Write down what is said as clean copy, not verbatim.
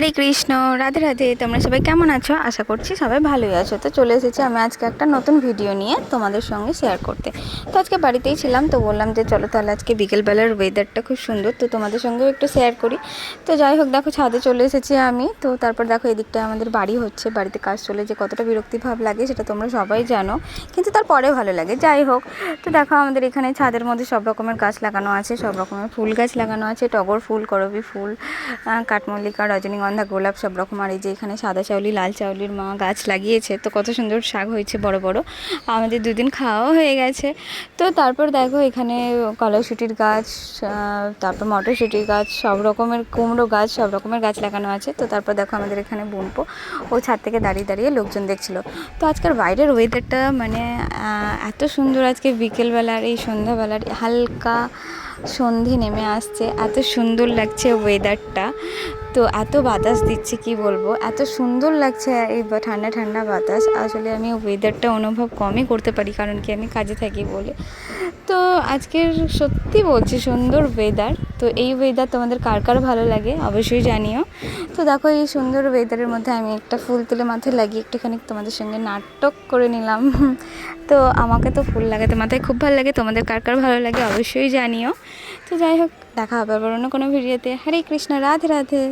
হরে কৃষ্ণ, রাধে রাধে। তোমরা সবাই কেমন আছো? আশা করছি সবাই ভালোই আছো। তো চলে এসেছি আমি আজকে একটা নতুন ভিডিও নিয়ে তোমাদের সঙ্গে শেয়ার করতে। তো আজকে বাড়িতেই ছিলাম, তো বললাম যে চলো তাহলে আজকে বিকেলবেলার ওয়েদারটা খুব সুন্দর, তো তোমাদের সঙ্গেও একটু শেয়ার করি। তো যাই হোক, দেখো ছাদে চলে এসেছি আমি। তো তারপর দেখো এদিকটা আমাদের বাড়ি হচ্ছে, বাড়িতে কাজ চলে যে কতটা বিরক্তি ভাব লাগে সেটা তোমরা সবাই জানো, কিন্তু তারপরে ভালো লাগে। যাই হোক, তো দেখো আমাদের এখানে ছাদের মধ্যে সব রকমের গাছ লাগানো আছে, সব রকমের ফুল গাছ লাগানো আছে, টগর ফুল, করবী ফুল, কাঠমল্লিকা, রজনীগন্ধা, গোলাপ, সব রকম। আর এই যে এখানে সাদা চাউলি, লাল চাউলির মা গাছ লাগিয়েছে, তো কত সুন্দর শাক হয়েছে বড় বড়। আমাদের দুদিন খাওয়াও হয়ে গেছে। তো তারপর দেখো এখানে কলাইশুঁটির গাছ, তারপর মটরশুঁটির গাছ, সব রকমের কুমড়ো গাছ, সব রকমের গাছ লাগানো আছে। তো তারপর দেখো আমাদের এখানে বোনপো ও ছাদ থেকে দাঁড়িয়ে দাঁড়িয়ে লোকজন দেখছিল। তো আজকের বাইরের ওয়েদারটা মানে এত সুন্দর, আজকে বিকেলবেলার এই সন্ধ্যাবেলার হালকা সন্ধে নেমে আসছে, এত সুন্দর লাগছে ওয়েদারটা। তো এত বাতাস দিচ্ছে, কি বলবো, এত সুন্দর লাগছে এই ঠান্ডা ঠান্ডা বাতাস। আসলে আমি ওয়েদারটা অনুভব কমই করতে পারি, কারণ কি আমি কাজে থাকি বলে। তো আজকের সত্যি বলছি সুন্দর ওয়েদার। তো এই ওয়েদার তোমাদের কার কার ভালো লাগে অবশ্যই জানিও। তো দেখো এই সুন্দর ওয়েদারের মধ্যে আমি একটা ফুল তুলে মাথায় লাগিয়ে একটুখানি তোমাদের সঙ্গে নাটক করে নিলাম। তো আমাকে তো ফুল লাগাতে মাথায় খুব ভালো লাগে, তোমাদের কার কার ভালো লাগে অবশ্যই জানিও। তো যাই হোক, দেখা হবে আবার অন্য কোনো ভিডিওতে। হরে কৃষ্ণ, রাধে রাধে।